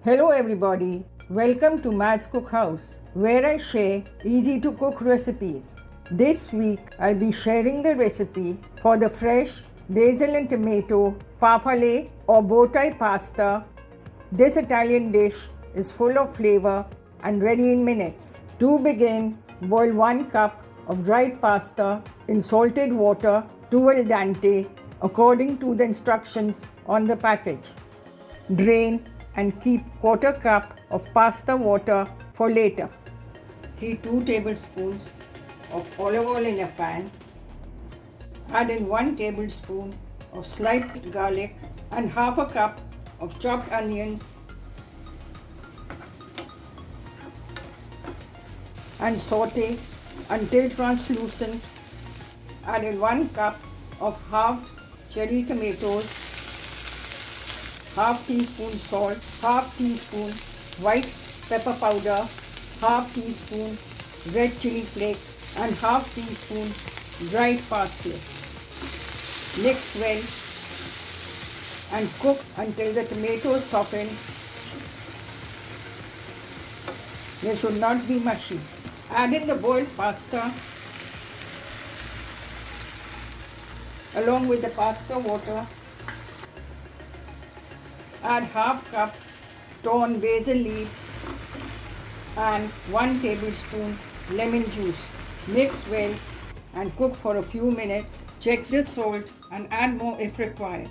Hello everybody, welcome to Matt's Cookhouse, where I share easy to cook recipes. This week I'll be sharing the recipe for the fresh basil and tomato farfalle or bow tie pasta. This Italian dish is full of flavor and ready in minutes. To begin, boil 1 cup of dried pasta in salted water to al dente according to the instructions on the package. Drain and keep 1/4 cup of pasta water for later. Heat 2 tablespoons of olive oil in a pan. Add in 1 tablespoon of sliced garlic and half a cup of chopped onions and saute until translucent. Add in 1 cup of halved cherry tomatoes, half teaspoon salt, half teaspoon white pepper powder, half teaspoon red chili flakes and half teaspoon dried parsley. Mix well and cook until the tomatoes soften. They should not be mushy. Add in the boiled pasta along with the pasta water. Add half cup torn basil leaves and 1 tablespoon lemon juice. Mix well and cook for a few minutes. Check the salt and add more if required.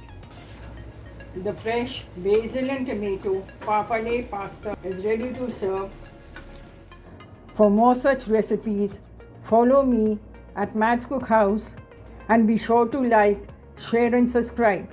The fresh basil and tomato farfalle pasta is ready to serve. For more such recipes, follow me at Matt's Cookhouse and be sure to like, share and subscribe.